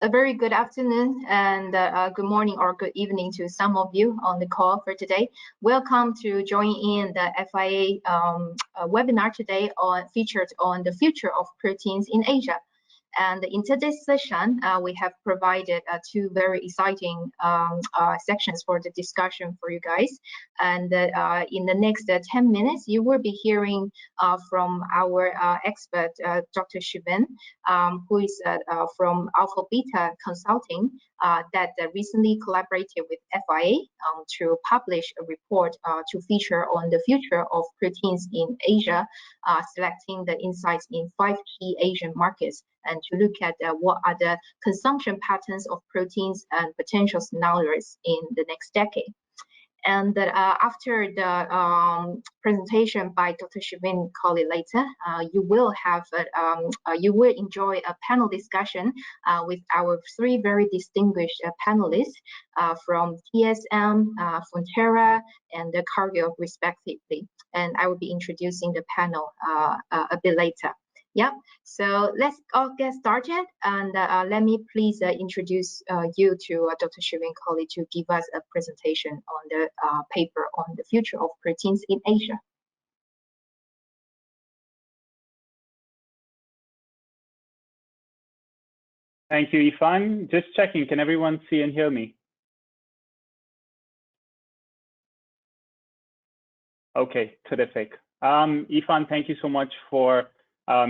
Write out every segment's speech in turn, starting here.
A very good afternoon and good morning or good evening to some of you on the call for today. Welcome to join in the FIA webinar today featured on the future of proteins in Asia. And in today's session, we have provided two very exciting sections for the discussion for you guys. And in the next 10 minutes, you will be hearing from our expert, Dr. Shibin, who is from Alpha Beta Consulting, that recently collaborated with FIA to publish a report to feature on the future of proteins in Asia, selecting the insights in 5 key Asian markets, and to look at what are the consumption patterns of proteins and potential scenarios in the next decade. And after the presentation by Dr. Shivin, call it later, you will enjoy a panel discussion with our 3 very distinguished panelists from TSM, Fonterra, and the Cargill, respectively. And I will be introducing the panel a bit later. Yeah, so let's all get started, and let me please introduce you to Dr. Shivin Kohli to give us a presentation on the paper on the future of proteins in Asia. Thank you, Ifan. Just checking, can everyone see and hear me? Okay, terrific. Ifan, thank you so much for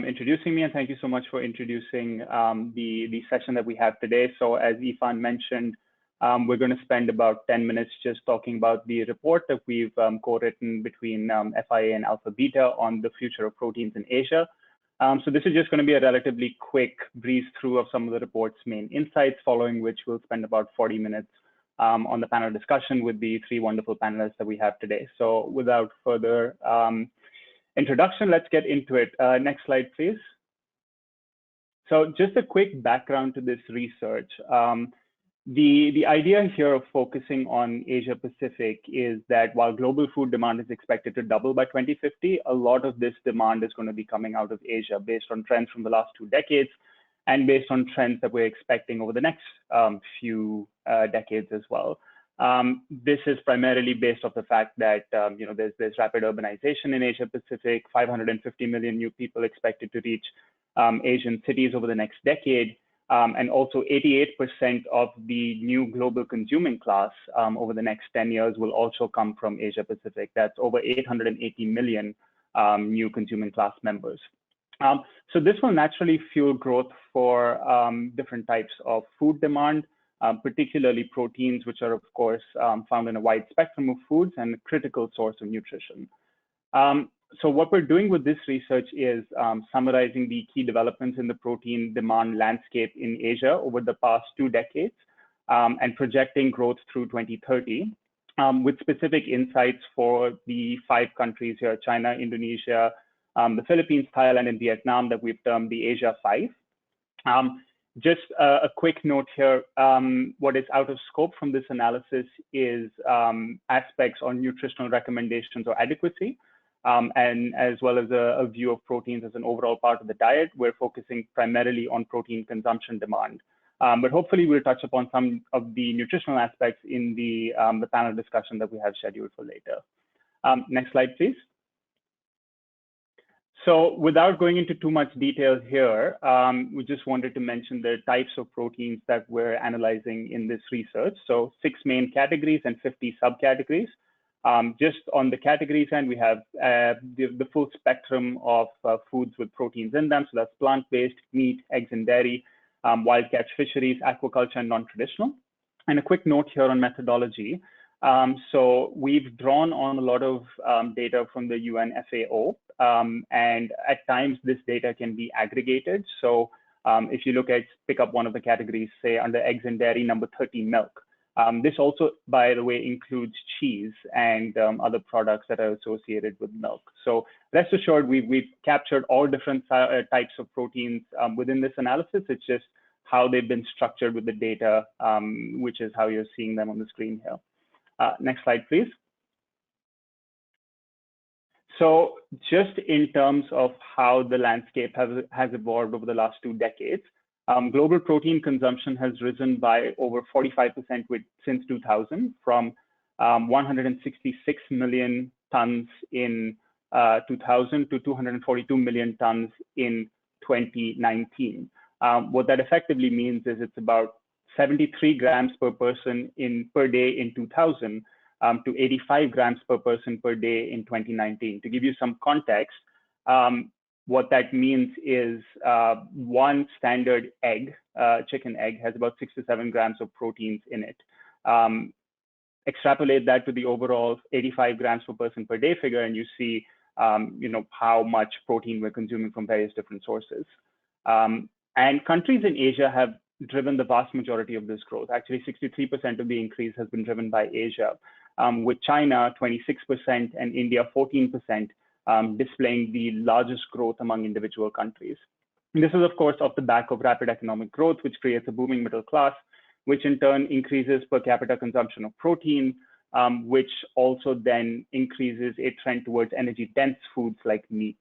introducing me, and thank you so much for introducing the session that we have today. So as Ifan mentioned, we're going to spend about 10 minutes just talking about the report that we've co-written between FIA and Alpha Beta on the future of proteins in Asia. So this is just going to be a relatively quick breeze through of some of the report's main insights, following which we'll spend about 40 minutes on the panel discussion with the 3 wonderful panelists that we have today. So without further introduction, let's get into it. Next slide, please. So just a quick background to this research. The idea here of focusing on Asia Pacific is that while global food demand is expected to double by 2050, a lot of this demand is going to be coming out of Asia based on trends from the last 2 decades and based on trends that we're expecting over the next few decades as well. This is primarily based off the fact that there's rapid urbanization in Asia Pacific, 550 million new people expected to reach Asian cities over the next decade, and also 88% of the new global consuming class over the next 10 years will also come from Asia Pacific. That's over 880 million new consuming class members. So this will naturally fuel growth for different types of food demand, particularly proteins, which are, of course, found in a wide spectrum of foods and a critical source of nutrition. So what we're doing with this research is summarizing the key developments in the protein demand landscape in Asia over the past 2 decades and projecting growth through 2030 with specific insights for the 5 countries here, China, Indonesia, the Philippines, Thailand, and Vietnam that we've termed the Asia 5. Just a quick note here, what is out of scope from this analysis is aspects on nutritional recommendations or adequacy, and as well as a view of proteins as an overall part of the diet. We're focusing primarily on protein consumption demand. But hopefully we'll touch upon some of the nutritional aspects in the panel discussion that we have scheduled for later. Next slide, please. So without going into too much detail here, we just wanted to mention the types of proteins that we're analyzing in this research. So 6 main categories and 50 subcategories. Just on the categories end, we have the full spectrum of foods with proteins in them. So that's plant-based, meat, eggs and dairy, wild catch fisheries, aquaculture, and non-traditional. And a quick note here on methodology. So we've drawn on a lot of data from the UN FAO, and at times this data can be aggregated. So if you pick up one of the categories, say under eggs and dairy, number 30, milk. This also, by the way, includes cheese and other products that are associated with milk. So rest assured, we've captured all different types of proteins within this analysis. It's just how they've been structured with the data, which is how you're seeing them on the screen here. Next slide, please. So just in terms of how the landscape has evolved over the last 2 decades, Global protein consumption has risen by over 45% since 2000, from 166 million tons in 2000 to 242 million tons in 2019. What that effectively means is it's about 73 grams per person per day in 2000 to 85 grams per person per day in 2019. To give you some context, what that means is one standard egg, chicken egg, has about 6 to 7 grams of proteins in it. Extrapolate that to the overall 85 grams per person per day figure, and you see how much protein we're consuming from various different sources. And countries in Asia have driven the vast majority of this growth. Actually, 63% of the increase has been driven by Asia, with China 26% and India 14%, displaying the largest growth among individual countries. And this is, of course, off the back of rapid economic growth, which creates a booming middle class, which in turn increases per capita consumption of protein, which also then increases a trend towards energy-dense foods like meats.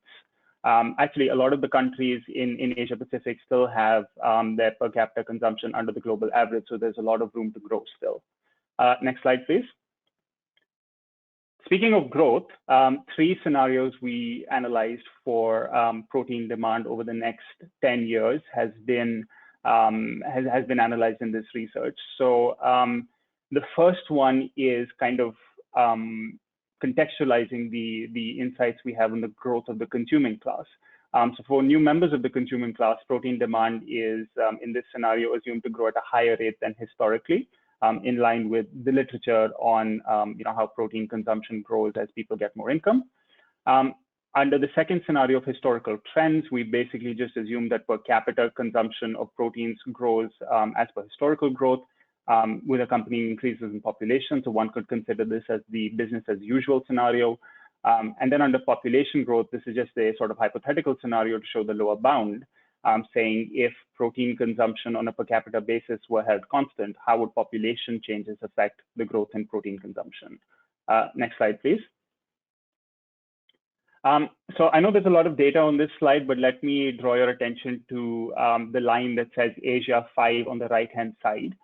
Actually, a lot of the countries in Asia Pacific still have their per capita consumption under the global average, so there's a lot of room to grow still. Next slide, please. Speaking of growth, 3 scenarios we analyzed for protein demand over the next 10 years has been analyzed in this research. So the first one is kind of contextualizing the insights we have on the growth of the consuming class. So for new members of the consuming class, protein demand is, in this scenario, assumed to grow at a higher rate than historically, in line with the literature on how protein consumption grows as people get more income. Under the second scenario of historical trends, we basically just assume that per capita consumption of proteins grows as per historical growth, with accompanying increases in population. So one could consider this as the business as usual scenario. And then under population growth, this is just a sort of hypothetical scenario to show the lower bound, saying if protein consumption on a per capita basis were held constant, how would population changes affect the growth in protein consumption? Next slide, please. So I know there's a lot of data on this slide, but let me draw your attention to the line that says Asia 5 on the right-hand side.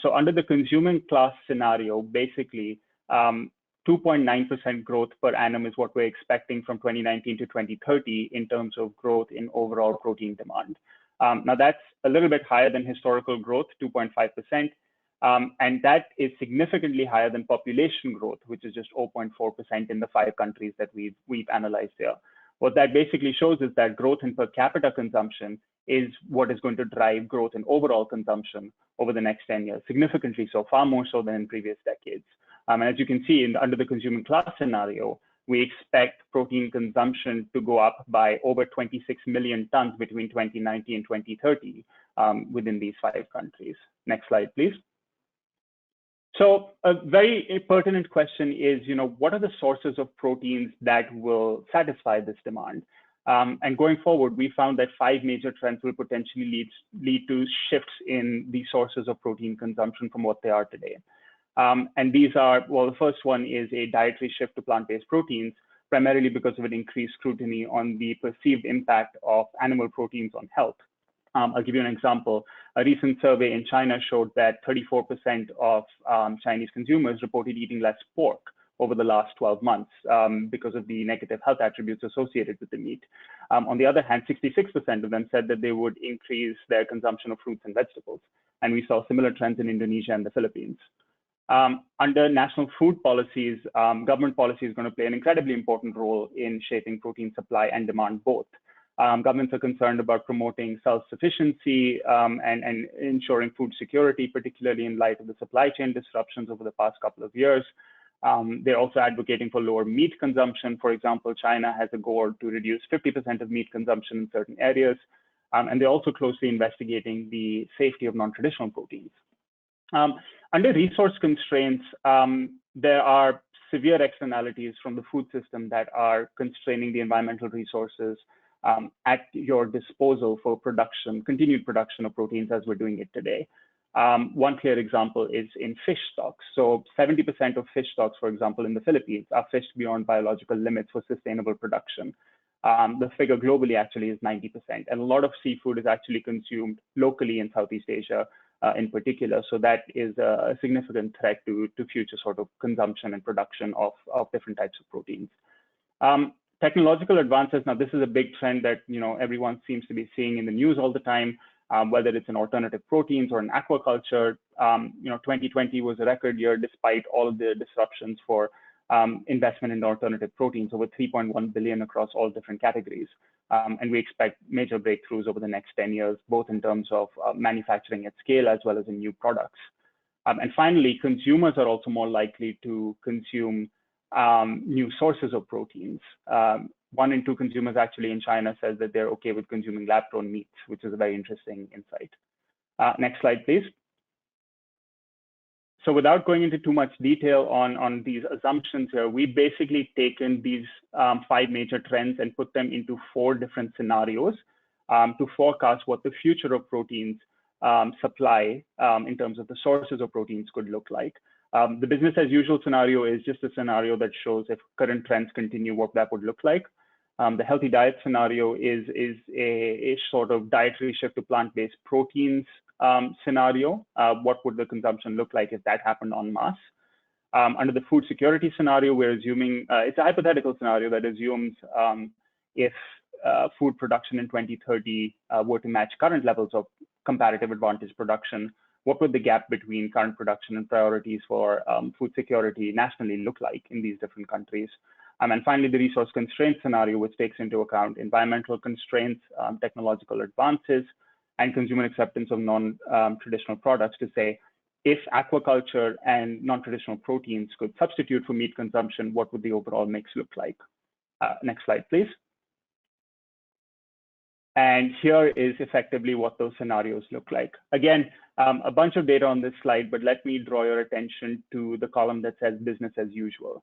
So under the consuming class scenario, basically 2.9% growth per annum is what we're expecting from 2019 to 2030 in terms of growth in overall protein demand. Now that's a little bit higher than historical growth, 2.5%. And that is significantly higher than population growth, which is just 0.4% in the 5 countries that we've analyzed here. What that basically shows is that growth in per capita consumption is what is going to drive growth in overall consumption over the next 10 years, significantly so, far more so than in previous decades. And as you can see, under the consuming class scenario, we expect protein consumption to go up by over 26 million tons between 2090 and 2030 within these 5 countries. Next slide, please. So a very pertinent question is, what are the sources of proteins that will satisfy this demand? And going forward, we found that 5 major trends will potentially lead to shifts in the sources of protein consumption from what they are today. And these are, well, the first one is a dietary shift to plant-based proteins, primarily because of an increased scrutiny on the perceived impact of animal proteins on health. I'll give you an example. A recent survey in China showed that 34% of Chinese consumers reported eating less pork over the last 12 months because of the negative health attributes associated with the meat. On the other hand, 66% of them said that they would increase their consumption of fruits and vegetables. And we saw similar trends in Indonesia and the Philippines. Under national food policies, government policy is going to play an incredibly important role in shaping protein supply and demand both. Governments are concerned about promoting self-sufficiency and ensuring food security, particularly in light of the supply chain disruptions over the past couple of years. They're also advocating for lower meat consumption. For example, China has a goal to reduce 50% of meat consumption in certain areas. And they're also closely investigating the safety of non-traditional proteins. Under resource constraints, there are severe externalities from the food system that are constraining the environmental resources at your disposal for production, continued production of proteins as we're doing it today. One clear example is in fish stocks. So 70% of fish stocks, for example, in the Philippines are fished beyond biological limits for sustainable production. The figure globally actually is 90%. And a lot of seafood is actually consumed locally in Southeast Asia in particular. So that is a significant threat to future sort of consumption and production of different types of proteins. Technological advances, now this is a big trend that everyone seems to be seeing in the news all the time, whether it's in alternative proteins or in aquaculture. 2020 was a record year despite all of the disruptions for investment in alternative proteins, over 3.1 billion across all different categories. And we expect major breakthroughs over the next 10 years, both in terms of manufacturing at scale as well as in new products. And finally, consumers are also more likely to consume new sources of proteins. 1 in 2 consumers actually in China says that they're okay with consuming lab-grown meats, which is a very interesting insight. Next slide, please. So without going into too much detail on these assumptions here, we've basically taken these 5 major trends and put them into 4 different scenarios to forecast what the future of proteins supply in terms of the sources of proteins could look like. The business as usual scenario is just a scenario that shows if current trends continue, what that would look like. The healthy diet scenario is a sort of dietary shift to plant-based proteins scenario. What would the consumption look like if that happened en masse? Under the food security scenario, we're assuming, it's a hypothetical scenario that assumes if food production in 2030 were to match current levels of comparative advantage production, what would the gap between current production and priorities for food security nationally look like in these different countries? And finally, the resource constraint scenario, which takes into account environmental constraints, technological advances, and consumer acceptance of non-traditional products to say, if aquaculture and non-traditional proteins could substitute for meat consumption, what would the overall mix look like? Next slide, please. And here is effectively what those scenarios look like. Again, a bunch of data on this slide, but let me draw your attention to the column that says business as usual.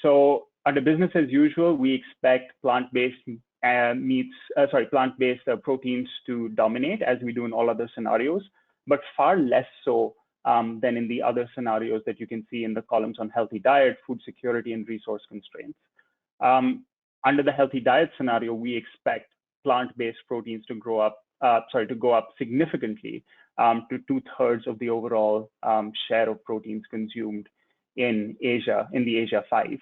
So under business as usual, we expect plant-based proteins to dominate as we do in all other scenarios, but far less so than in the other scenarios that you can see in the columns on healthy diet, food security, and resource constraints. Under the healthy diet scenario, we expect plant-based proteins to go up significantly to 2/3 of the overall share of proteins consumed in Asia, in the Asia 5.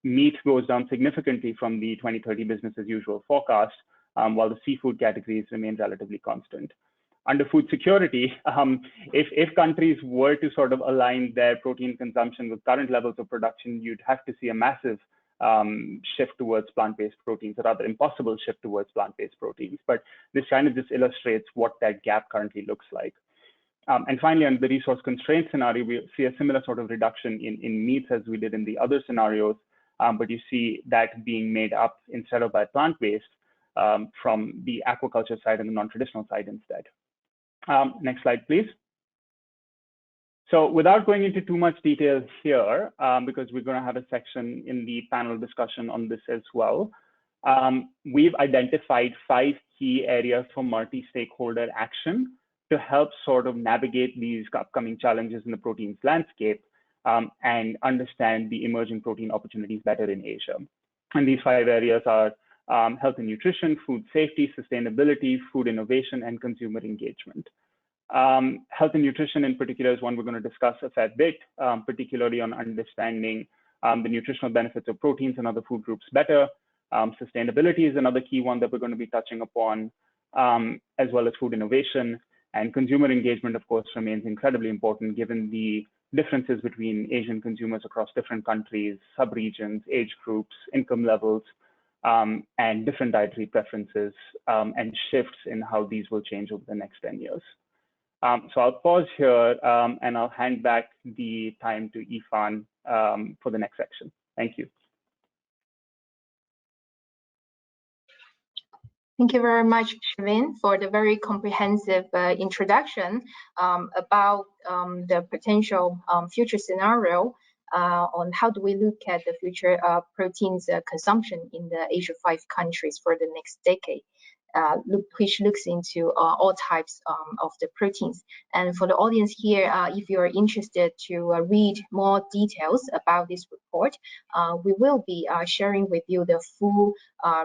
Meat goes down significantly from the 2030 business as usual forecast, while the seafood categories remain relatively constant. Under food security, if countries were to sort of align their protein consumption with current levels of production, you'd have to see a massive shift towards plant-based proteins, or rather impossible shift towards plant-based proteins. But this kind of just illustrates what that gap currently looks like. And finally, under the resource constraint scenario, we see a similar sort of reduction in meats as we did in the other scenarios, but you see that being made up instead of by plant-based from the aquaculture side and the non-traditional side instead. Next slide, please. So without going into too much detail here, because we're going to have a section in the panel discussion on this as well, we've identified 5 key areas for multi-stakeholder action to help sort of navigate these upcoming challenges in the proteins landscape and understand the emerging protein opportunities better in Asia. And these 5 areas are health and nutrition, food safety, sustainability, food innovation, and consumer engagement. Health and nutrition in particular is one we're going to discuss a fair bit, particularly on understanding the nutritional benefits of proteins and other food groups better. Sustainability is another key one that we're going to be touching upon, as well as food innovation. And consumer engagement, of course, remains incredibly important given the differences between Asian consumers across different countries, sub-regions, age groups, income levels, and different dietary preferences and shifts in how these will change over the next 10 years. So I'll pause here and I'll hand back the time to Ifan for the next section. Thank you. Thank you very much, Shavin, for the very comprehensive introduction about the potential future scenario on how do we look at the future proteins consumption in the Asia 5 countries for the next decade. which looks into all types of the proteins. And for the audience here, if you are interested to read more details about this report, we will be sharing with you the full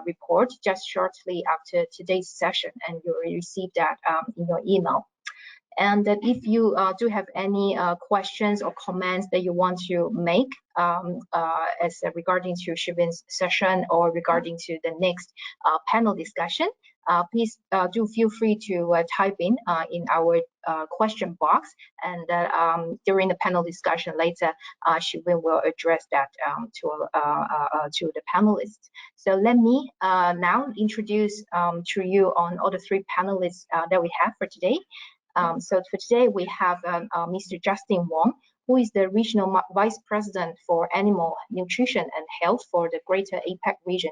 report just shortly after today's session, and you will receive that in your email. And that if you do have any questions or comments that you want to make as regarding to Shivin's session or regarding to the next panel discussion, please do feel free to type in our question box, and during the panel discussion later, Shivin will address that to the panelists. So let me now introduce to you on all the three panelists that we have for today. So for today, we have Mr. Justin Wong, who is the Regional Vice President for Animal Nutrition and Health for the Greater APAC region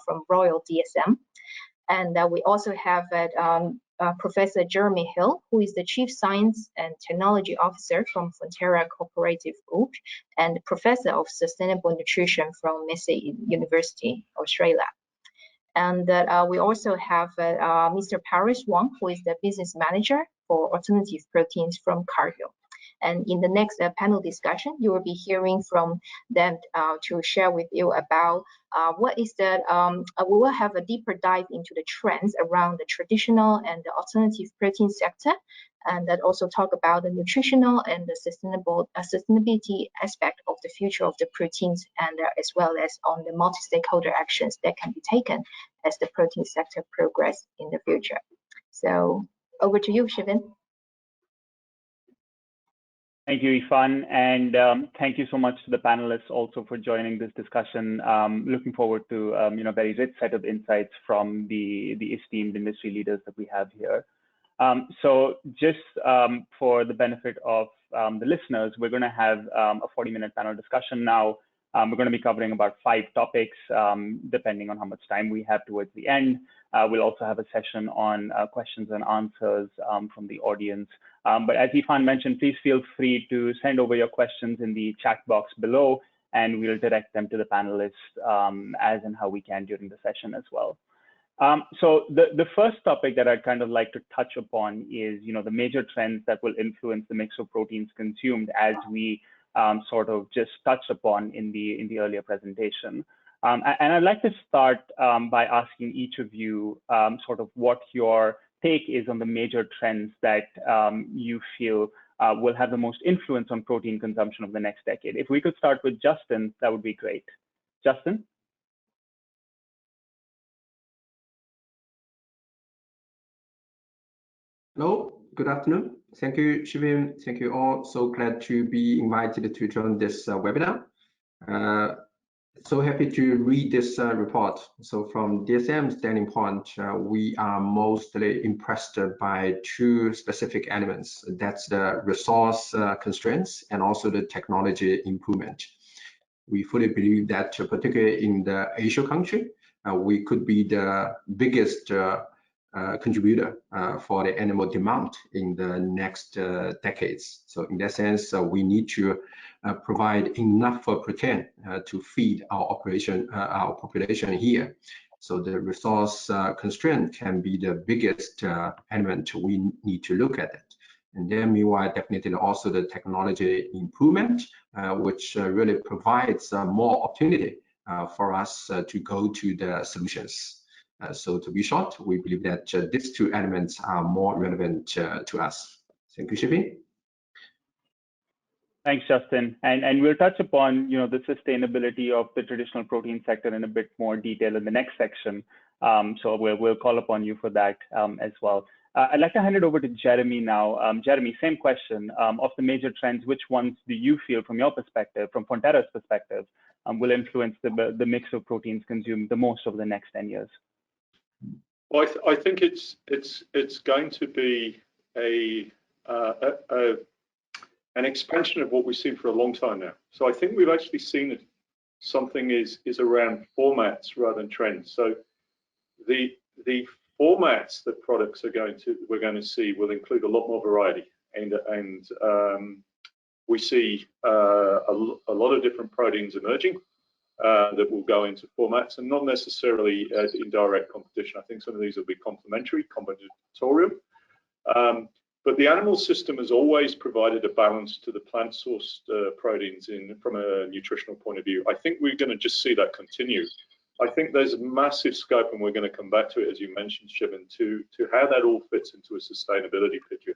from Royal DSM. And we also have Professor Jeremy Hill, who is the Chief Science and Technology Officer from Fonterra Cooperative Group and Professor of Sustainable Nutrition from Massey University, Australia. And we also have Mr. Paris Wong, who is the Business Manager for Alternative Proteins from Cargill. And in the next panel discussion, you will be hearing from them to share with you about what is that. We will have a deeper dive into the trends around the traditional and the alternative protein sector, and that also talk about the nutritional and the sustainability aspect of the future of the proteins, and as well as on the multi-stakeholder actions that can be taken as the protein sector progress in the future. So over to you, Shivin. Thank you, Ifan, and thank you so much to the panelists also for joining this discussion. Looking forward to very rich set of insights from the esteemed industry leaders that we have here. So just for the benefit of the listeners, we're going to have a 40-minute panel discussion now. We're going to be covering about 5 topics, depending on how much time we have towards the end. We'll also have a session on questions and answers from the audience. But as Ifan mentioned, please feel free to send over your questions in the chat box below, and we'll direct them to the panelists as and how we can during the session as well. So the first topic that I'd kind of like to touch upon is, the major trends that will influence the mix of proteins consumed, as we sort of just touched upon in the earlier presentation. And I'd like to start by asking each of you sort of what your take is on the major trends that you feel will have the most influence on protein consumption of the next decade. If we could start with Justin, that would be great. Justin? Hello, good afternoon. Thank you, Shivin. Thank you all. So glad to be invited to join this webinar. So happy to read this report. So from DSM's standing point, we are mostly impressed by 2 specific elements. That's the resource constraints and also the technology improvement. We fully believe that, particularly in the Asia country, we could be the biggest contributor for the animal demand in the next decades. So in that sense, we need to provide enough protein to feed our population here. So the resource constraint can be the biggest element we need to look at it. And then meanwhile, definitely also the technology improvement, which really provides more opportunity for us to go to the solutions. So to be short, we believe that these 2 elements are more relevant to us. Thank you, Shivin. Thanks, Justin. And we'll touch upon, the sustainability of the traditional protein sector in a bit more detail in the next section. So we'll call upon you for that as well. I'd like to hand it over to Jeremy now. Jeremy, same question. Of the major trends, which ones do you feel, from your perspective, from Fonterra's perspective, will influence the mix of proteins consumed the most over the next 10 years? Well, I think it's going to be an expansion of what we've seen for a long time now. So I think we've actually seen that something is around formats rather than trends. So the formats that products we're going to see will include a lot more variety, and we see a lot of different proteins emerging. that will go into formats, and not necessarily in direct competition. I think some of these will be complementary, combinatorial. But the animal system has always provided a balance to the plant-sourced proteins from a nutritional point of view. I think we're going to just see that continue. I think there's a massive scope, and we're going to come back to it, as you mentioned, Shivan, to how that all fits into a sustainability picture.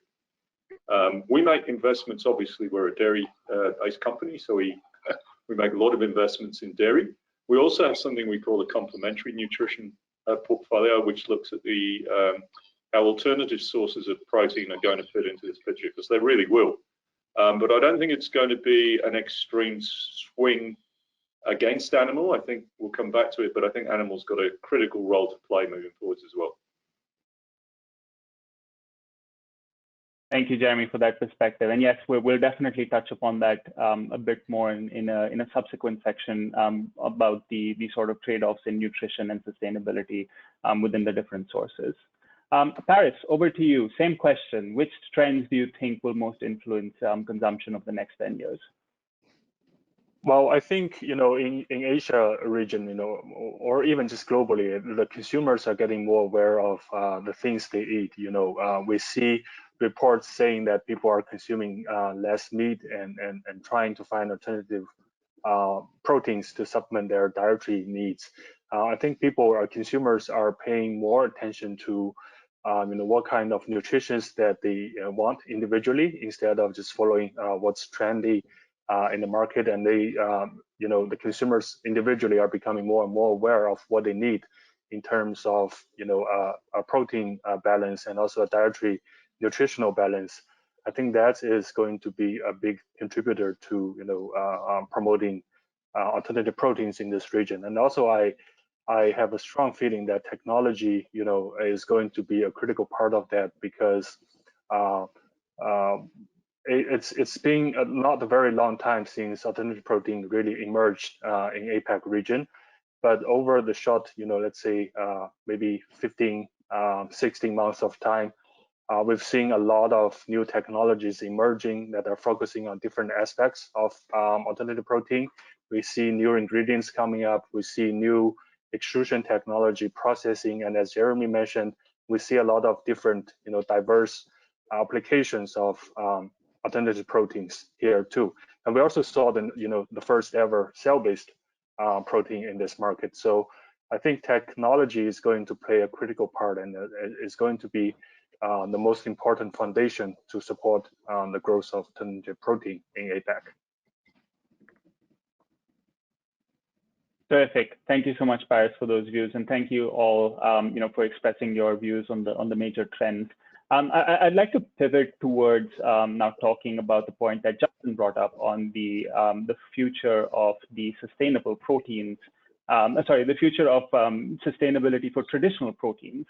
We make investments, obviously, we're a dairy-based company, so we make a lot of investments in dairy. We also have something we call a complementary nutrition portfolio, which looks at how alternative sources of protein are going to fit into this picture, because they really will. But I don't think it's going to be an extreme swing against animal. I think we'll come back to it, but I think animal's got a critical role to play moving forwards as well. Thank you, Jeremy, for that perspective. And yes, we'll definitely touch upon that a bit more in a subsequent section about the sort of trade-offs in nutrition and sustainability within the different sources. Paris, over to you. Same question. Which trends do you think will most influence consumption of the next 10 years? Well, I think, in Asia region, or even just globally, the consumers are getting more aware of the things they eat. We see reports saying that people are consuming less meat and trying to find alternative proteins to supplement their dietary needs. I think consumers are paying more attention to what kind of nutrition that they want individually, instead of just following what's trendy in the market. And they, the consumers individually are becoming more and more aware of what they need in terms of, a protein balance and also a dietary nutritional balance. I think that is going to be a big contributor to, promoting alternative proteins in this region. And also, I have a strong feeling that technology, is going to be a critical part of that, because it's been not a very long time since alternative protein really emerged in APAC region. But over the short, let's say maybe 15, 16 months of time, we've seen a lot of new technologies emerging that are focusing on different aspects of alternative protein. We see new ingredients coming up. We see new extrusion technology, processing, and as Jeremy mentioned, we see a lot of different, diverse applications of alternative proteins here too. And we also saw the first ever cell-based protein in this market. So I think technology is going to play a critical part, and is going to be the most important foundation to support the growth of alternative protein in APAC. Terrific. Thank you so much, Paris, for those views, and thank you all, for expressing your views on the major trends. I'd like to pivot towards now talking about the point that Justin brought up on the future of the sustainable proteins. The future of sustainability for traditional proteins.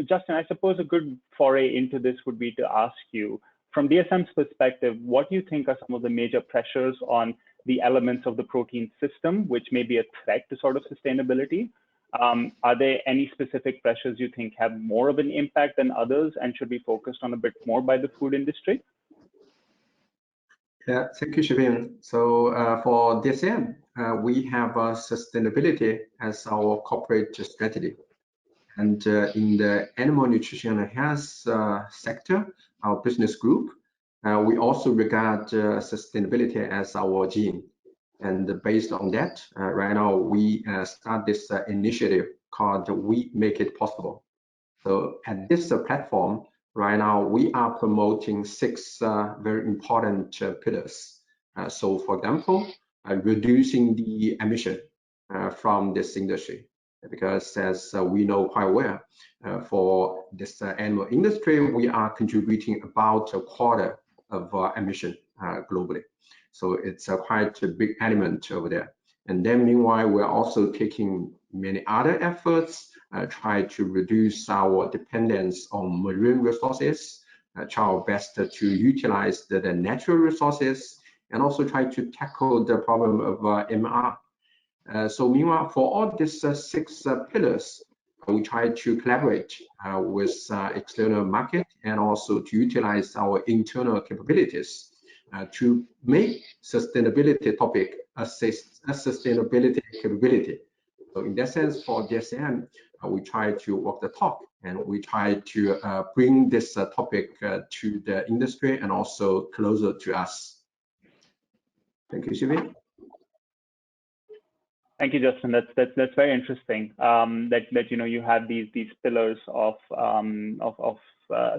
Justin, I suppose a good foray into this would be to ask you, from DSM's perspective, what do you think are some of the major pressures on the elements of the protein system, which may be a threat to sort of sustainability? Are there any specific pressures you think have more of an impact than others and should be focused on a bit more by the food industry? Yeah, thank you, Shivan. So for DSM, we have sustainability as our corporate strategy. And in the animal nutrition and health sector, our business group, we also regard sustainability as our gene. And based on that, right now we start this initiative called We Make It Possible. So at this platform, right now we are promoting 6 very important pillars. So for example, reducing the emission from this industry, because as we know quite well, for this animal industry, we are contributing about 1/4 of emission globally. So it's quite a big element over there. And then meanwhile, we're also taking many other efforts, try to reduce our dependence on marine resources, try our best to utilize the natural resources, and also try to tackle the problem of MR. So meanwhile, for all these 6 pillars, we try to collaborate with external market and also to utilize our internal capabilities to make sustainability topic a sustainability capability. So in that sense, for DSM, we try to walk the talk, and we try to bring this topic to the industry and also closer to us. Thank you, Shivi. Thank you, Justin. That's very interesting. That you have these pillars of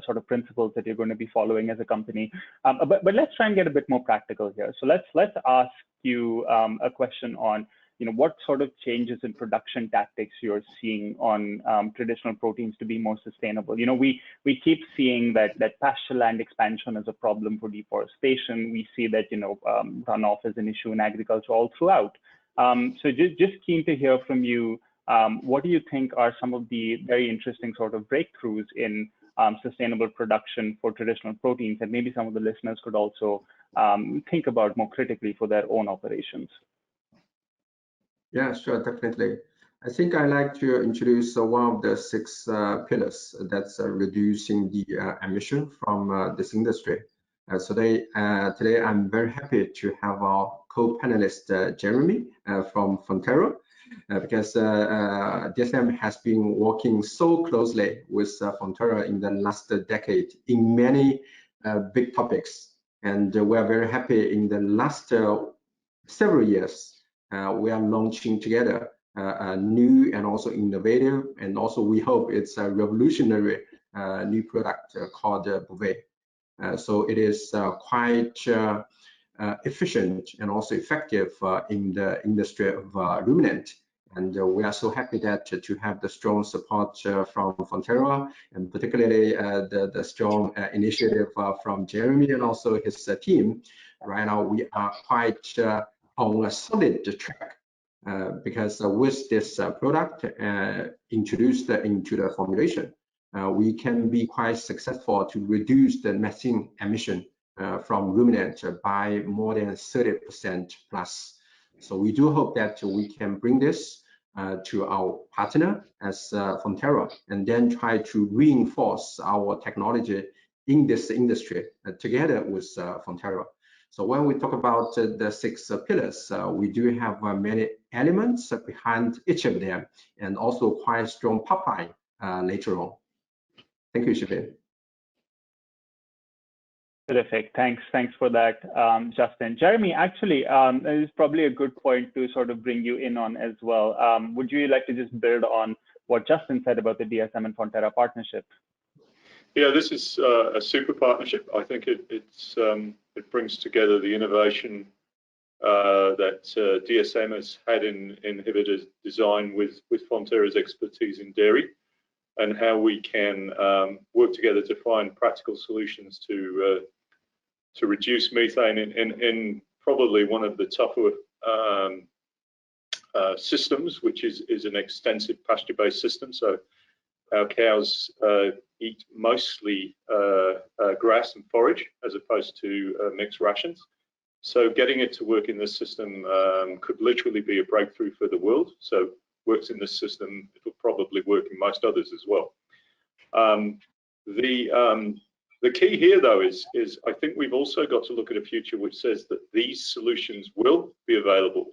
sort of principles that you're going to be following as a company. But let's try and get a bit more practical here. So let's ask you a question on what sort of changes in production tactics you're seeing on traditional proteins to be more sustainable. We keep seeing that pasture land expansion is a problem for deforestation. We see that runoff is an issue in agriculture all throughout. So just keen to hear from you, what do you think are some of the very interesting sort of breakthroughs in sustainable production for traditional proteins, and maybe some of the listeners could also think about more critically for their own operations? Yeah, sure, definitely. I think I'd like to introduce one of the 6 pillars that's reducing the emission from this industry. So today I'm very happy to have our co-panelist Jeremy from Fonterra, because DSM has been working so closely with Fonterra in the last decade in many big topics, and we are very happy in the last several years we are launching together a new and also innovative, and also we hope it's a revolutionary new product called Bouvet. So it is quite efficient and also effective in the industry of ruminant. And we are so happy that to have the strong support from Fonterra, and particularly the strong initiative from Jeremy and also his team. Right now we are quite on a solid track because with this product introduced into the formulation, we can be quite successful to reduce the methane emission from ruminant by more than 30% plus. So we do hope that we can bring this to our partner as Fonterra, and then try to reinforce our technology in this industry together with Fonterra. So when we talk about the 6 pillars, we do have many elements behind each of them, and also quite strong pipeline later on. Thank you, Shivi. Terrific. Thanks for that, Justin. Jeremy, actually, this is probably a good point to sort of bring you in on as well. Would you like to just build on what Justin said about the DSM and Fonterra partnership? Yeah, this is a super partnership. I think it brings together the innovation that DSM has had in inhibitor design with Fonterra's expertise in dairy, and how we can work together to find practical solutions to reduce methane in probably one of the tougher systems, which is an extensive pasture-based system. So our cows eat mostly grass and forage as opposed to mixed rations. So getting it to work in this system could literally be a breakthrough for the world. So works in this system, it will probably work in most others as well. The key here, though, is I think we've also got to look at a future which says that these solutions will be available,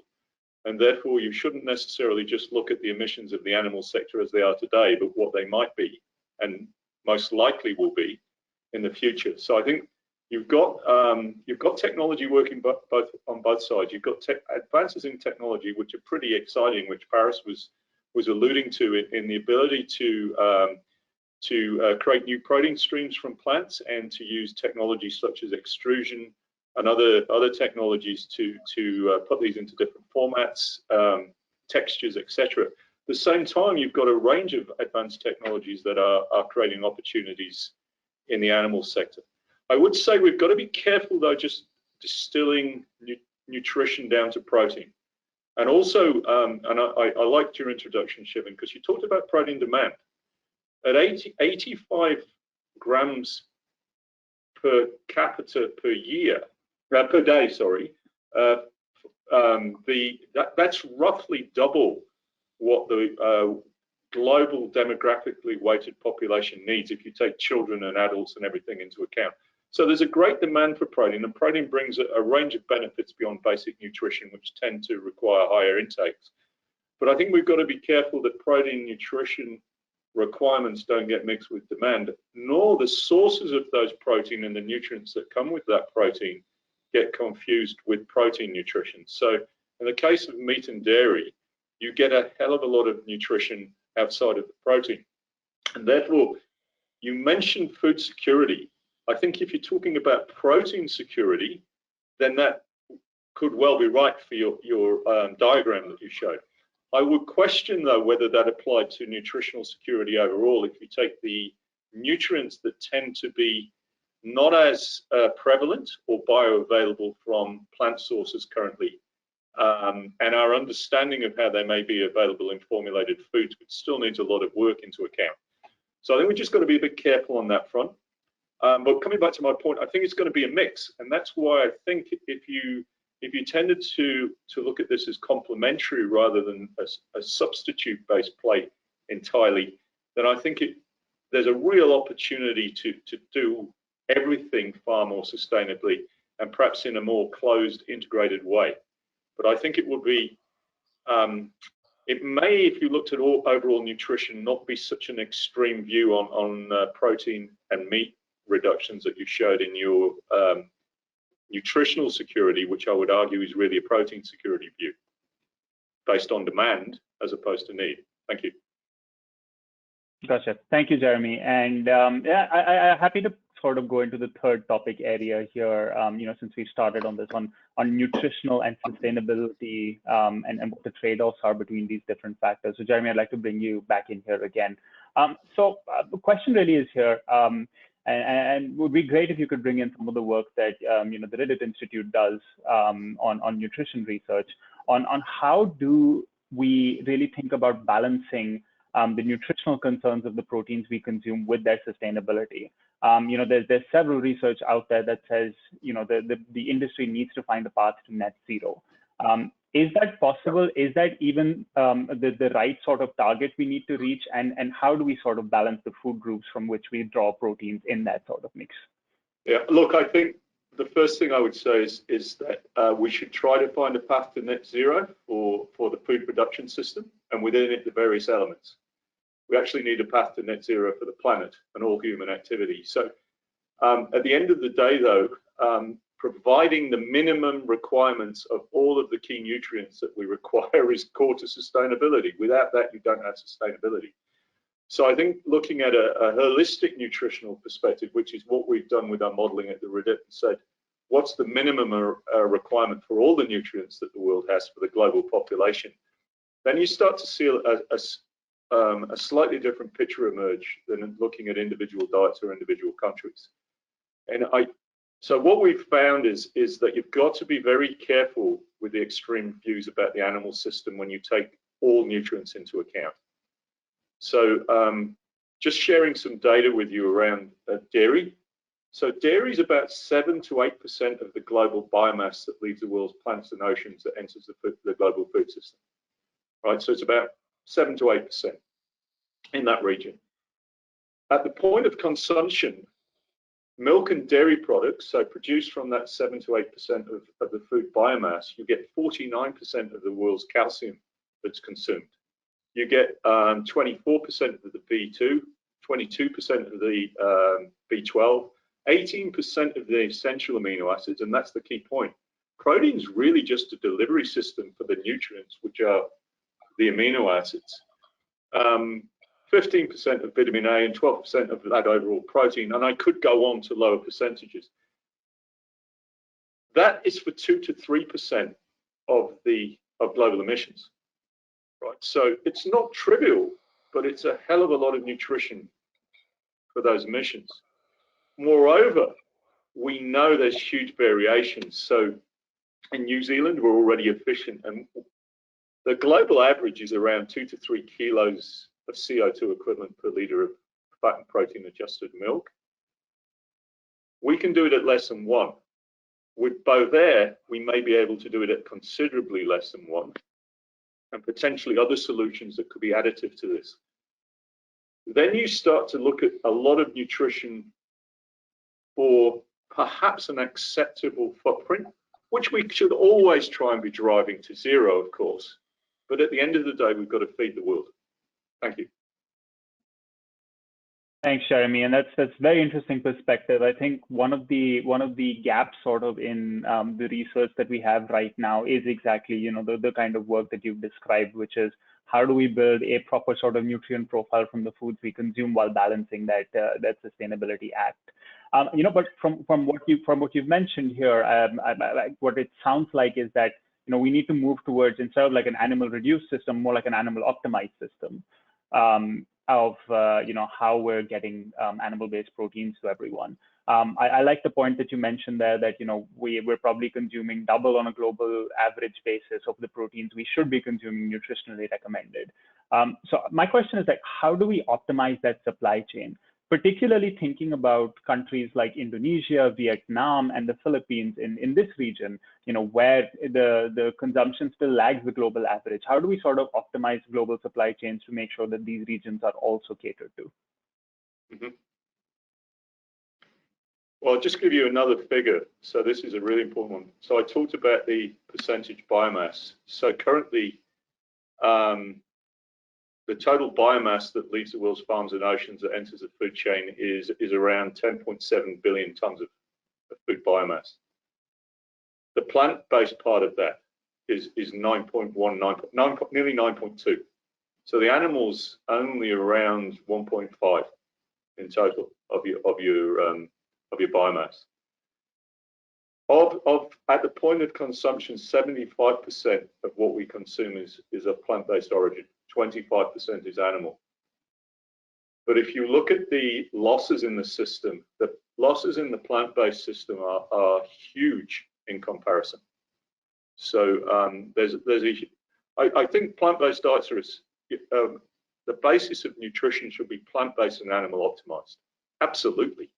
and therefore you shouldn't necessarily just look at the emissions of the animal sector as they are today, but what they might be, and most likely will be in the future. So I think you've got technology working on both sides. You've got advances in technology which are pretty exciting, which Paris was alluding to in the ability to create new protein streams from plants, and to use technology such as extrusion and other technologies to put these into different formats, textures, etc. At the same time, you've got a range of advanced technologies that are creating opportunities in the animal sector. I would say we've got to be careful, though, just distilling nutrition down to protein. And also, and I liked your introduction, Shivan, because you talked about protein demand. At 85 grams per capita per day, sorry, that's roughly double what the global demographically weighted population needs if you take children and adults and everything into account. So there's a great demand for protein, and protein brings a range of benefits beyond basic nutrition, which tend to require higher intakes. But I think we've got to be careful that protein nutrition requirements don't get mixed with demand, nor the sources of those protein and the nutrients that come with that protein get confused with protein nutrition. So in the case of meat and dairy, you get a hell of a lot of nutrition outside of the protein. And therefore, you mentioned food security. I think if you're talking about protein security, then that could well be right for your diagram that you showed. I would question, though, whether that applied to nutritional security overall. If you take the nutrients that tend to be not as prevalent or bioavailable from plant sources currently, and our understanding of how they may be available in formulated foods, which still needs a lot of work into account. So I think we just got to be a bit careful on that front. But coming back to my point, I think it's going to be a mix, and that's why I think if you tended to look at this as complementary rather than a substitute-based play entirely, then I think there's a real opportunity to do everything far more sustainably and perhaps in a more closed, integrated way. But I think it would be, it may, if you looked at overall nutrition, not be such an extreme view on protein and meat reductions that you showed in your nutritional security, which I would argue is really a protein security view based on demand as opposed to need. Thank you. Gotcha. Thank you, Jeremy. And yeah, I'm happy to sort of go into the third topic area here, since we started on this on nutritional and sustainability and what the trade-offs are between these different factors. So Jeremy, I'd like to bring you back in here again. So the question really is here, and it would be great if you could bring in some of the work that the Reddit Institute does on nutrition research on how do we really think about balancing the nutritional concerns of the proteins we consume with their sustainability. There's several research out there that says the industry needs to find a path to net zero. Is that possible? Is that even the right sort of target we need to reach? And how do we sort of balance the food groups from which we draw proteins in that sort of mix? Yeah, look, I think the first thing I would say is that we should try to find a path to net zero for the food production system, and within it, the various elements. We actually need a path to net zero for the planet and all human activity. So at the end of the day, though, providing the minimum requirements of all of the key nutrients that we require is core to sustainability. Without that, you don't have sustainability. So I think looking at a holistic nutritional perspective, which is what we've done with our modeling at the Reddit, and said, what's the minimum requirement for all the nutrients that the world has for the global population? Then you start to see a slightly different picture emerge than looking at individual diets or individual countries. And so what we've found is that you've got to be very careful with the extreme views about the animal system when you take all nutrients into account. So just sharing some data with you around dairy. So dairy is about 7 to 8% of the global biomass that leaves the world's plants and oceans that enters the global food system. Right, so it's about 7 to 8% in that region. At the point of consumption, milk and dairy products, so produced from that 7 to 8% of the food biomass, you get 49% of the world's calcium that's consumed. You get 24% of the B2, 22% of the B12, 18% of the essential amino acids, and that's the key point. Protein is really just a delivery system for the nutrients, which are the amino acids. 15% of vitamin A and 12% of that overall protein, and I could go on to lower percentages. That is for 2 to 3% of global emissions, right? So it's not trivial, but it's a hell of a lot of nutrition for those emissions. Moreover, we know there's huge variations. So in New Zealand, we're already efficient, and the global average is around 2 to 3 kilos of CO2 equivalent per liter of fat and protein adjusted milk. We can do it at less than 1. With Bovaer, we may be able to do it at considerably less than 1, and potentially other solutions that could be additive to this. Then you start to look at a lot of nutrition for perhaps an acceptable footprint, which we should always try and be driving to zero, of course. But at the end of the day, we've got to feed the world. Thank you. Thanks, Jeremy, and that's very interesting perspective. I think one of the gaps sort of in the research that we have right now is exactly the kind of work that you've described, which is how do we build a proper sort of nutrient profile from the foods we consume while balancing that sustainability act. But from what you've mentioned here, what it sounds like is that we need to move towards, instead of like an animal reduced system, more like an animal optimized system. Of how we're getting animal-based proteins to everyone. I like the point that you mentioned there that we're probably consuming double on a global average basis of the proteins we should be consuming nutritionally recommended. So my question is, like, how do we optimize that supply chain? Particularly thinking about countries like Indonesia, Vietnam, and the Philippines in this region, where the consumption still lags the global average. How do we sort of optimize global supply chains to make sure that these regions are also catered to? Mm-hmm. Well, I'll just give you another figure. So this is a really important one. So I talked about the percentage biomass. So currently, the total biomass that leaves the world's farms and oceans that enters the food chain is around 10.7 billion tons of food biomass. The plant-based part of that is 9.1, nearly 9.2. So the animals only around 1.5 in total of your biomass. At the point of consumption, 75% of what we consume is of plant-based origin. 25% is animal. But if you look at the losses in the system, the losses in the plant-based system are huge in comparison. So I think plant-based diets are the basis of nutrition should be plant-based and animal optimized. Absolutely.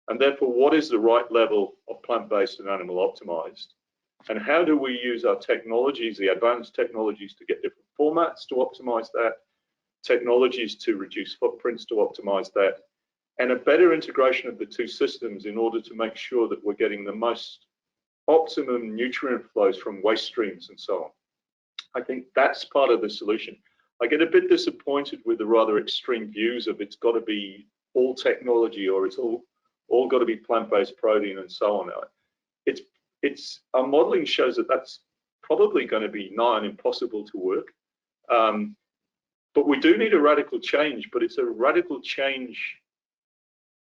And therefore, what is the right level of plant-based and animal optimized? And how do we use our technologies, the advanced technologies, to get different formats to optimize that, technologies to reduce footprints to optimize that, and a better integration of the two systems in order to make sure that we're getting the most optimum nutrient flows from waste streams and so on. I think that's part of the solution. I get a bit disappointed with the rather extreme views of it's got to be all technology or it's all got to be plant-based protein and so on. Our modeling shows that that's probably going to be nigh on impossible to work. But we do need a radical change, but it's a radical change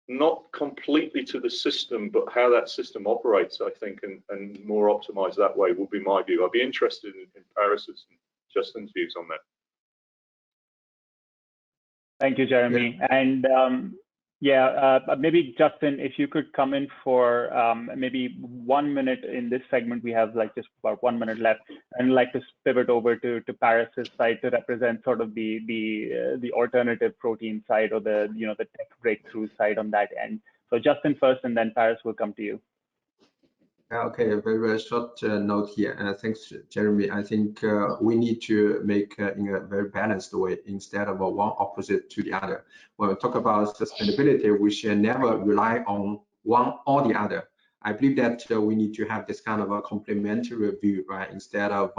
not completely to the system, but how that system operates, I think, and more optimized that way will be my view. I'd be interested in Paris's and Justin's views on that. Thank you, Jeremy. Yeah. And maybe Justin, if you could come in for maybe 1 minute in this segment. We have like just about 1 minute left, and I'd like to pivot over to Paris's side to represent sort of the alternative protein side, or the the tech breakthrough side on that end. So Justin first, and then Paris will come to you. Okay, a very short note here. Thanks, Jeremy. I think we need to make in a very balanced way instead of one opposite to the other. When we talk about sustainability, we should never rely on one or the other. I believe that we need to have this kind of a complementary view, right, instead of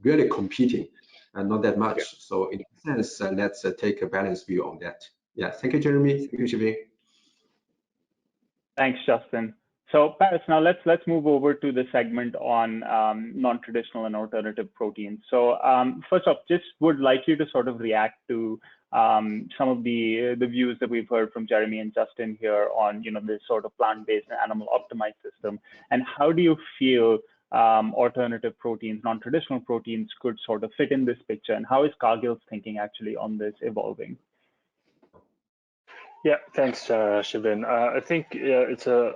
really competing, and not that much. Yeah. So in a sense, let's take a balanced view on that. Yeah, thank you, Jeremy. Thank you, Shivin. Thanks, Justin. So Paris, now let's move over to the segment on non-traditional and alternative proteins. So first off, just would like you to sort of react to some of the views that we've heard from Jeremy and Justin here on this sort of plant-based and animal optimized system, and how do you feel alternative proteins, non-traditional proteins could sort of fit in this picture, and how is Cargill's thinking actually on this evolving? Yeah, thanks, Shivin. I think it's a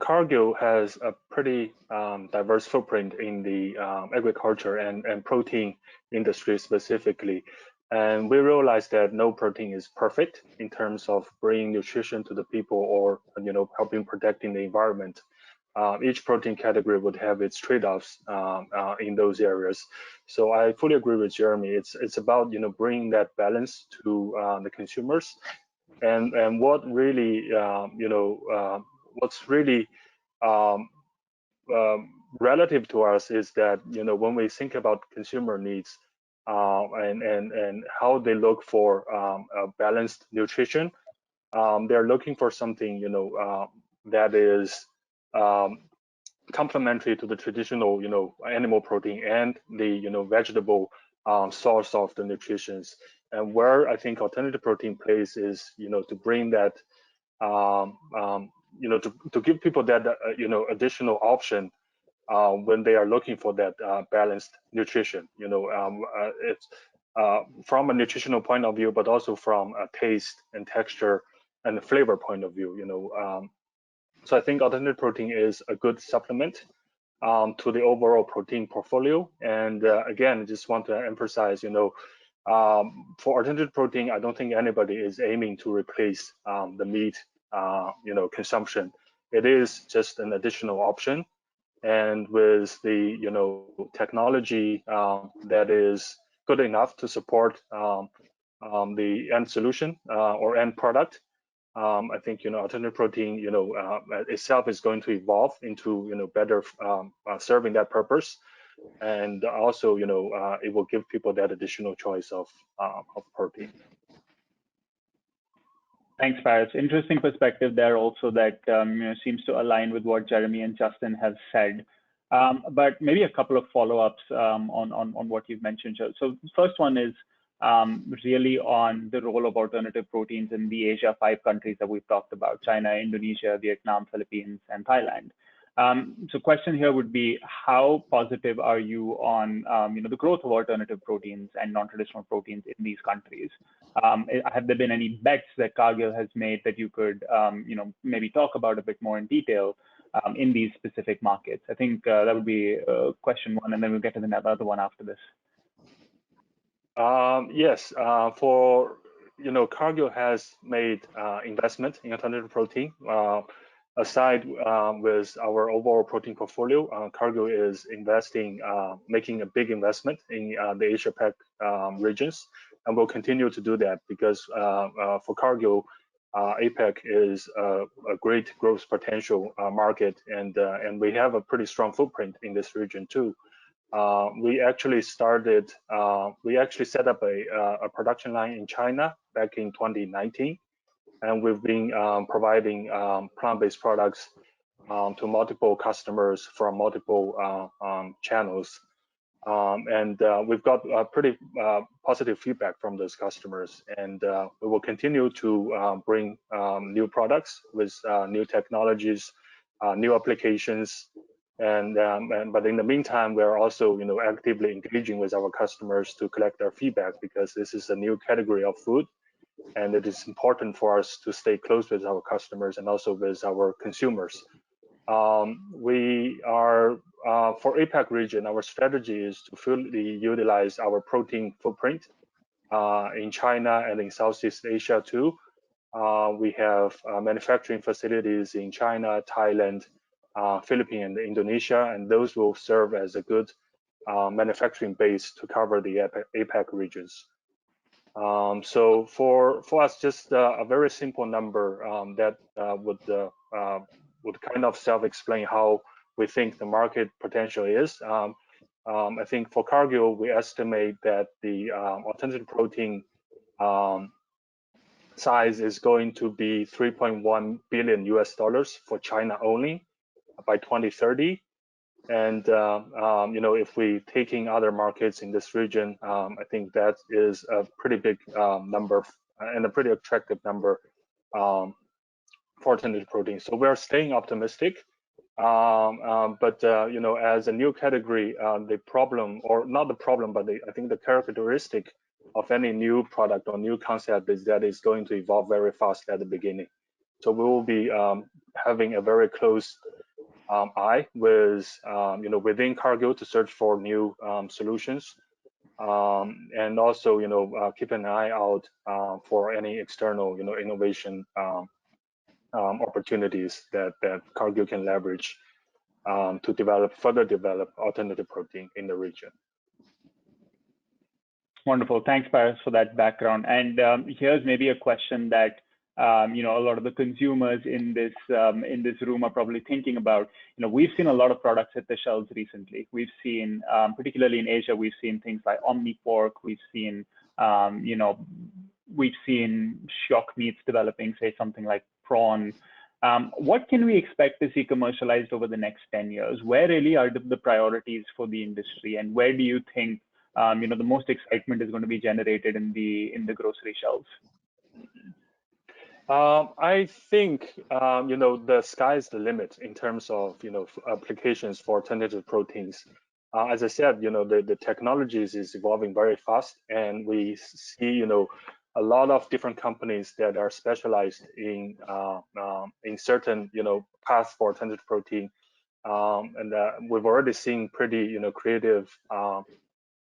Cargill has a pretty diverse footprint in the agriculture and protein industry specifically, and we realize that no protein is perfect in terms of bringing nutrition to the people or helping protecting the environment. Each protein category would have its trade-offs in those areas. So I fully agree with Jeremy. It's about bringing that balance to the consumers. And what really what's really relative to us is that, you know, when we think about consumer needs and how they look for a balanced nutrition, they're looking for something, you know, that is complementary to the traditional, you know, animal protein and the, you know, vegetable source of the nutritions. And where I think alternative protein plays is, you know, to bring that, you know, to give people that, you know, additional option when they are looking for that balanced nutrition. You know, it's from a nutritional point of view, but also from a taste and texture and the flavor point of view. You know, so I think alternative protein is a good supplement to the overall protein portfolio. And again, I just want to emphasize, you know, for alternative protein, I don't think anybody is aiming to replace the meat, you know, consumption. It is just an additional option. And with the, you know, technology that is good enough to support the end solution or end product, I think, you know, alternative protein, you know, itself is going to evolve into, you know, better serving that purpose. And also, you know, it will give people that additional choice of protein. Thanks, Paris. Interesting perspective there also that you know, seems to align with what Jeremy and Justin have said. But maybe a couple of follow-ups on what you've mentioned. So the first one is really on the role of alternative proteins in the Asia 5 countries that we've talked about: China, Indonesia, Vietnam, Philippines, and Thailand. So question here would be, how positive are you on you know, the growth of alternative proteins and non-traditional proteins in these countries? Have there been any bets that Cargill has made that you could you know, maybe talk about a bit more in detail in these specific markets? I think that would be question one, and then we'll get to the other one after this. Yes, for, you know, Cargill has made investment in alternative protein. Aside with our overall protein portfolio, Cargill is investing, making a big investment in the Asia Pac regions, and will continue to do that because for Cargill, APAC is a great growth potential market, and we have a pretty strong footprint in this region too. We actually set up a production line in China back in 2019. And we've been providing plant-based products to multiple customers from multiple channels. And we've got pretty positive feedback from those customers. And we will continue to bring new products with new technologies, new applications. But in the meantime, we're also, you know, actively engaging with our customers to collect their feedback, because this is a new category of food. And it is important for us to stay close with our customers and also with our consumers. We are, for APAC region, our strategy is to fully utilize our protein footprint in China and in Southeast Asia too. We have manufacturing facilities in China, Thailand, Philippines, and Indonesia, and those will serve as a good manufacturing base to cover the APAC regions. So for us, just a very simple number that would kind of self-explain how we think the market potential is. I think for Cargill, we estimate that the alternative protein size is going to be $3.1 billion for China only by 2030. And you know, if we taking other markets in this region, I think that is a pretty big number and a pretty attractive number for alternative protein. So we're staying optimistic, but you know, as a new category, the problem, or not the problem, but I think the characteristic of any new product or new concept is that it's going to evolve very fast at the beginning. So we will be having a very close eye with, you know, within Cargill to search for new solutions, and also, you know, keep an eye out for any external, you know, innovation opportunities that Cargill can leverage to further develop alternative protein in the region. Wonderful. Thanks, Paris, for that background. And here's maybe a question that a lot of the consumers in this room are probably thinking about. We've seen a lot of products hit the shelves recently. We've seen, particularly in Asia, we've seen things like Omni Pork. We've seen, shock meats developing, say something like prawn. What can we expect to see commercialized over the next 10 years? Where really are the priorities for the industry, and where do you think the most excitement is going to be generated in the grocery shelves? I think the sky's the limit in terms of applications for alternative proteins. As I said, the technologies is evolving very fast, and we see a lot of different companies that are specialized in certain paths for alternative protein, and we've already seen pretty creative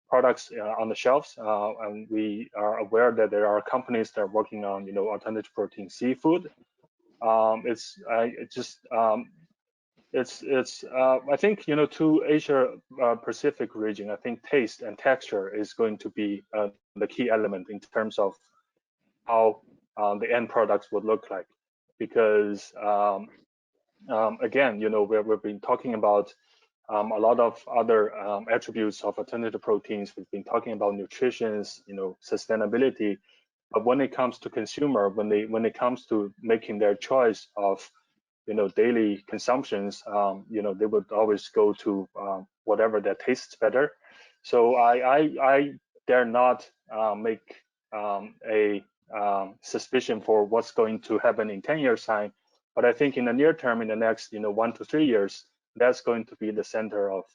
products on the shelves, and we are aware that there are companies that are working on alternative protein seafood. I think to Asia Pacific region, I think taste and texture is going to be the key element in terms of how the end products would look like, because again, we've been talking about a lot of other attributes of alternative proteins. We've been talking about nutrition, sustainability, but when it comes to consumer, when it comes to making their choice of daily consumptions, they would always go to whatever that tastes better. So I dare not make a suspicion for what's going to happen in 10 years time, but I think in the near term, in the next 1 to 3 years, that's going to be the center of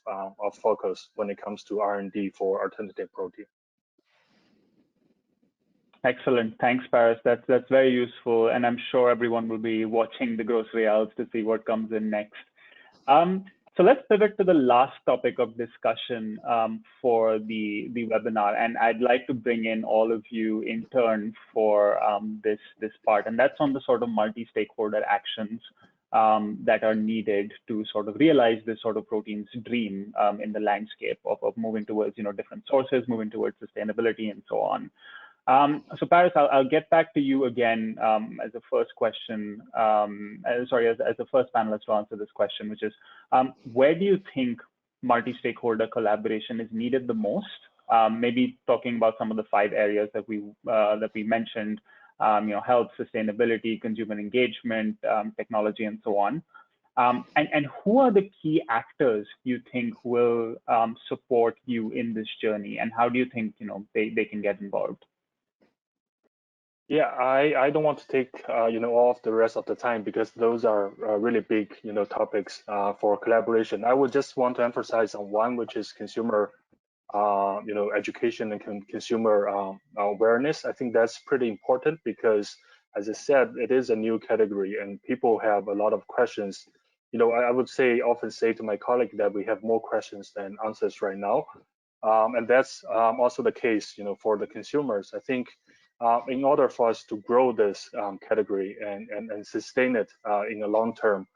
focus when it comes to R&D for alternative protein. Excellent. Thanks, Paris. That's very useful, and I'm sure everyone will be watching the grocery aisles to see what comes in next. So let's pivot to the last topic of discussion for the webinar, and I'd like to bring in all of you in turn for this part, and that's on the sort of multi-stakeholder actions that are needed to sort of realize this sort of proteins dream in the landscape of moving towards different sources, moving towards sustainability, and so on. So Paris, I'll get back to you again as a first question. As the first panelist to answer this question, which is where do you think multi-stakeholder collaboration is needed the most? Maybe talking about some of the 5 areas that we mentioned. Health, sustainability, consumer engagement, technology, and so on. And who are the key actors you think will support you in this journey, and how do you think they can get involved? Yeah, I don't want to take all of the rest of the time, because those are really big topics for collaboration. I would just want to emphasize on one, which is consumer education and consumer awareness. I think that's pretty important because, as I said, it is a new category and people have a lot of questions. I would often say to my colleague that we have more questions than answers right now, and that's also the case for the consumers. I think in order for us to grow this category and sustain it in the long term,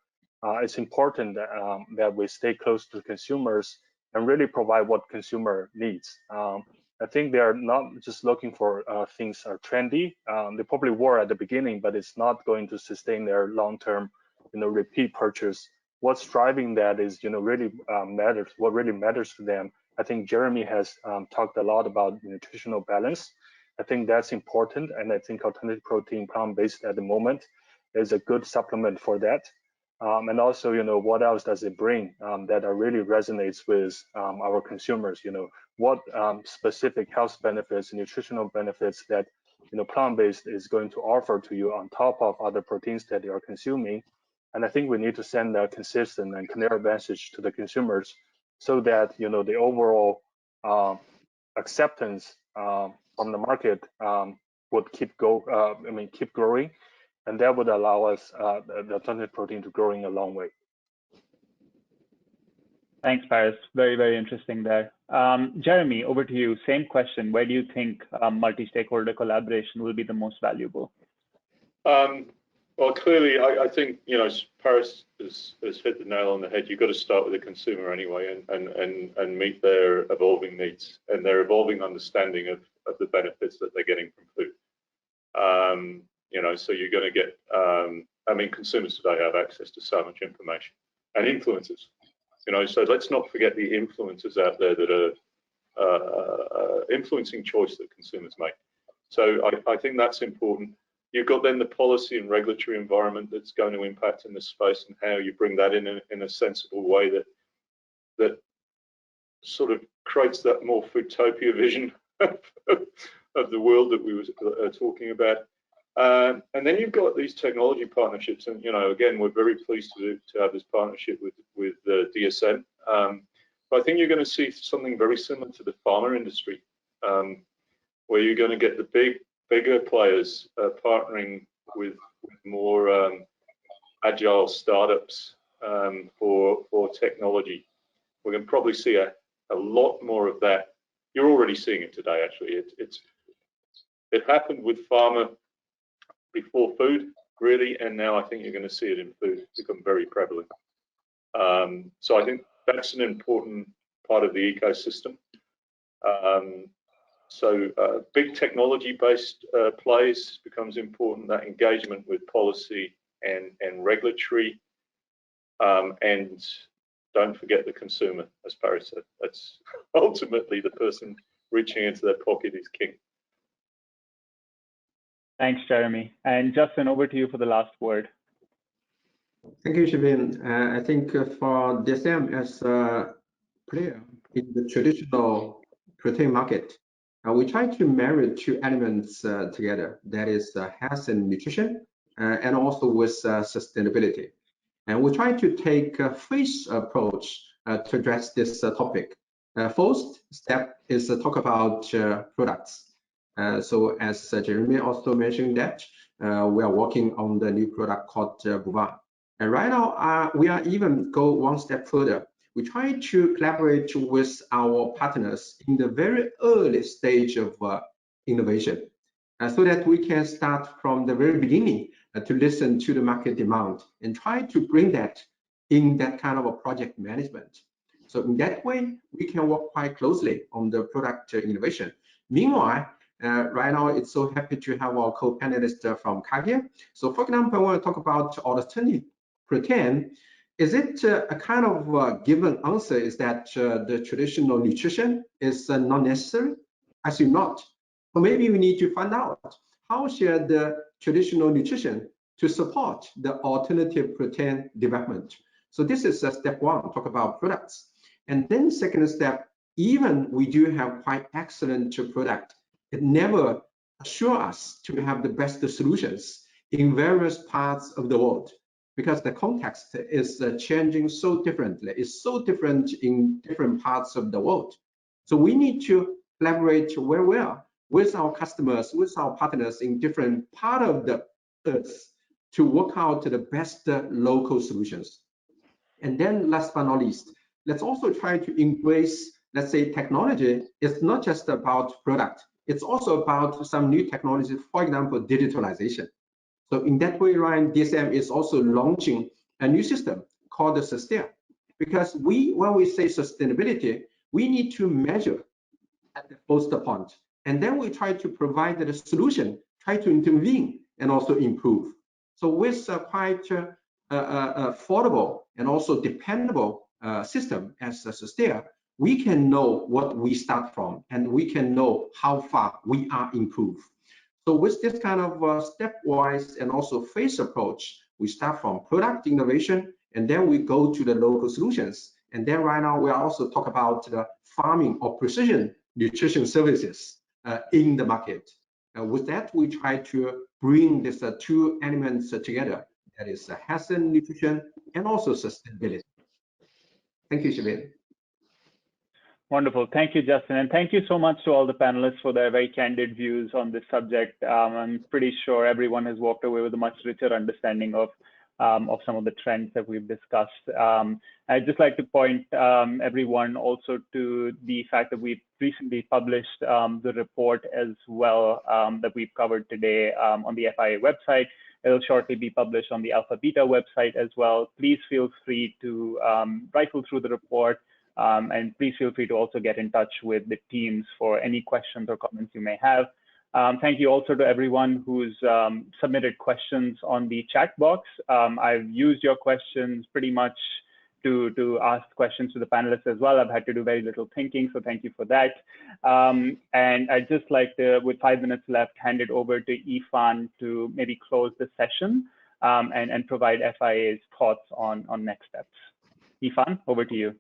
it's important that we stay close to consumers and really provide what consumer needs. I think they are not just looking for things are trendy. They probably were at the beginning, but it's not going to sustain their long-term, repeat purchase. What's driving that is, really matters. What really matters to them. I think Jeremy has talked a lot about nutritional balance. I think that's important, and I think alternative protein, plant-based at the moment, is a good supplement for that. And also, what else does it bring that really resonates with our consumers? What specific health benefits, nutritional benefits that plant-based is going to offer to you on top of other proteins that you are consuming. And I think we need to send a consistent and clear message to the consumers so that the overall acceptance from the market would keep growing, and that would allow us the alternative protein to growing a long way. Thanks, Paris. Very, very interesting there. Jeremy, over to you. Same question. Where do you think multi-stakeholder collaboration will be the most valuable? Well, clearly, I think Paris has hit the nail on the head. You've got to start with the consumer anyway, and meet their evolving needs and their evolving understanding of the benefits that they're getting from food. You know, so you're going to get, I mean, consumers today have access to so much information, and influencers. You know, so let's not forget the influencers out there that are influencing choice that consumers make. So I think that's important. You've got then the policy and regulatory environment that's going to impact in this space, and how you bring that in a sensible way that sort of creates that more foodtopia vision of the world that we were talking about. And then you've got these technology partnerships, and you know, again, we're very pleased to have this partnership with DSM. But I think you're going to see something very similar to the pharma industry, where you're going to get the bigger players partnering with more agile startups for technology. We're going to probably see a lot more of that. You're already seeing it today, actually. It happened with pharma before food, really, and now I think you're going to see it in food become very prevalent. So I think that's an important part of the ecosystem. So big technology-based plays becomes important. That engagement with policy and regulatory, and don't forget the consumer, as Barry said. That's ultimately the person reaching into their pocket is king. Thanks, Jeremy. And Justin, over to you for the last word. Thank you, Shavin. I think for DSM as a player in the traditional protein market, we try to marry two elements together. That is health and nutrition, and also with sustainability. And we try to take a phased approach to address this topic. First step is to talk about products. So as Jeremy also mentioned that, we are working on the new product called Buvan. And right now, we are even go one step further. We try to collaborate with our partners in the very early stage of innovation, so that we can start from the very beginning to listen to the market demand and try to bring that in that kind of a project management. So in that way, we can work quite closely on the product innovation. Meanwhile, right now, it's so happy to have our co-panelist from Cargill. So for example, I want to talk about alternative protein. Is it a kind of given answer is that the traditional nutrition is not necessary? I assume not. So maybe we need to find out how share the traditional nutrition to support the alternative protein development. So this is step one, talk about products. And then second step, even we do have quite excellent product, it never assure us to have the best solutions in various parts of the world, because the context is changing so differently. It's so different in different parts of the world. So we need to collaborate very well with our customers, with our partners in different part of the earth to work out the best local solutions. And then last but not least, let's also try to embrace, let's say, technology. It's not just about product. It's also about some new technology, for example, digitalization. So in that way, Ryan, DSM is also launching a new system called the Sustain. Because when we say sustainability, we need to measure at the first point. And then we try to provide the solution, try to intervene and also improve. So with a quite affordable and also dependable system as a Sustain, we can know what we start from and we can know how far we are improved. So with this kind of stepwise and also phase approach, we start from product innovation and then we go to the local solutions. And then right now we also talk about the farming or precision nutrition services in the market. With that, we try to bring these two elements together. That is health and nutrition and also sustainability. Thank you, Shavin. Wonderful. Thank you, Justin. And thank you so much to all the panelists for their very candid views on this subject. I'm pretty sure everyone has walked away with a much richer understanding of some of the trends that we've discussed. I'd just like to point everyone also to the fact that we've recently published the report as well that we've covered today on the FIA website. It'll shortly be published on the Alpha Beta website as well. Please feel free to rifle through the report. And please feel free to also get in touch with the teams for any questions or comments you may have. Thank you also to everyone who's submitted questions on the chat box. I've used your questions pretty much to ask questions to the panelists as well. I've had to do very little thinking, so thank you for that. And I'd just like to, with 5 minutes left, hand it over to Yifan to maybe close the session and provide FIA's thoughts on next steps. Yifan, over to you.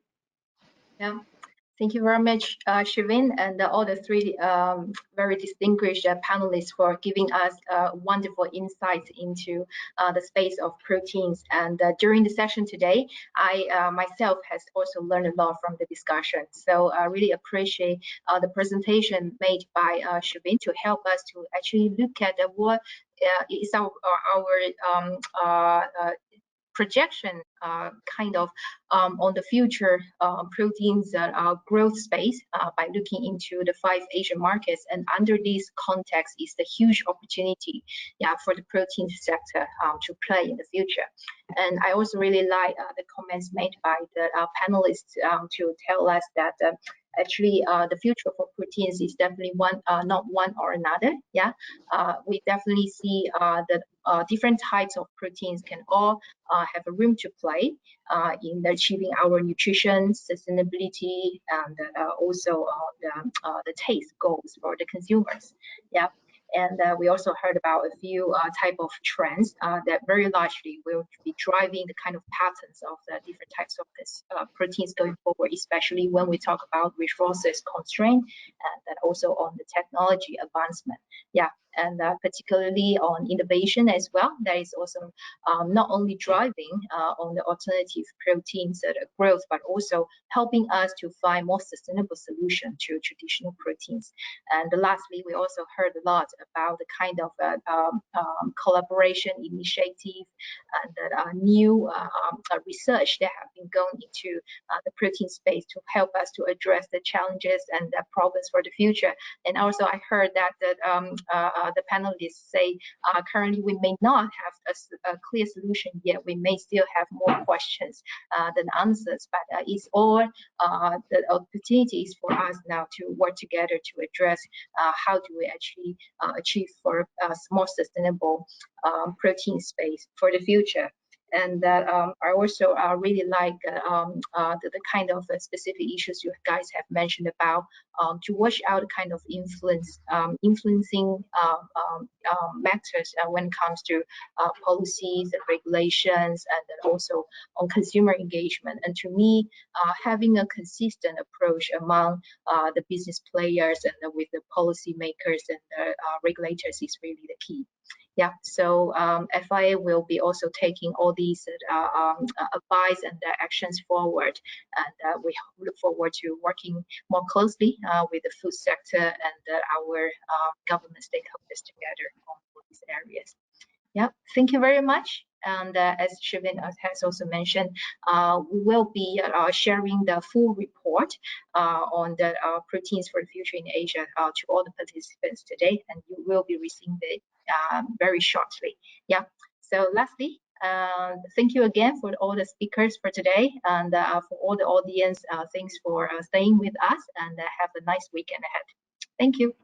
Yeah. Thank you very much, Shivin, and all the three very distinguished panelists for giving us wonderful insights into the space of proteins. And during the session today, I myself has also learned a lot from the discussion. So I really appreciate the presentation made by Shivin to help us to actually look at what is our projection kind of on the future proteins growth space by looking into the 5 Asian markets, and under this context is the huge opportunity for the protein sector to play in the future. And I also really like the comments made by the panelists to tell us that actually the future for proteins is definitely not one or another. We definitely see that different types of proteins can all have a room to play in achieving our nutrition, sustainability, and also the taste goals for the consumers. And we also heard about a few type of trends that very largely will be driving the kind of patterns of the different types of this, proteins going forward, especially when we talk about resources constraint and then also on the technology advancement. And particularly on innovation as well, that is also not only driving on the alternative proteins growth, but also helping us to find more sustainable solution to traditional proteins. And lastly, we also heard a lot about the kind of collaboration initiative and new research that have been going into the protein space to help us to address the challenges and the problems for the future. And also I heard that the panelists say currently we may not have a clear solution yet. We may still have more questions than answers, but it's all the opportunities for us now to work together to address how do we actually achieve for a more sustainable protein space for the future. And I also really like the kind of specific issues you guys have mentioned about to watch out the kind of influencing matters when it comes to policies and regulations, and then also on consumer engagement. And to me, having a consistent approach among the business players and with the policymakers and the regulators is really the key. So FIA will be also taking all these advice and actions forward, and we look forward to working more closely with the food sector and our government stakeholders together on all these areas. Thank you very much. And as Shivin has also mentioned, we will be sharing the full report on the proteins for the future in Asia to all the participants today, and you will be receiving it very shortly. So lastly, thank you again for all the speakers for today, and for all the audience, thanks for staying with us, and have a nice weekend ahead. Thank you.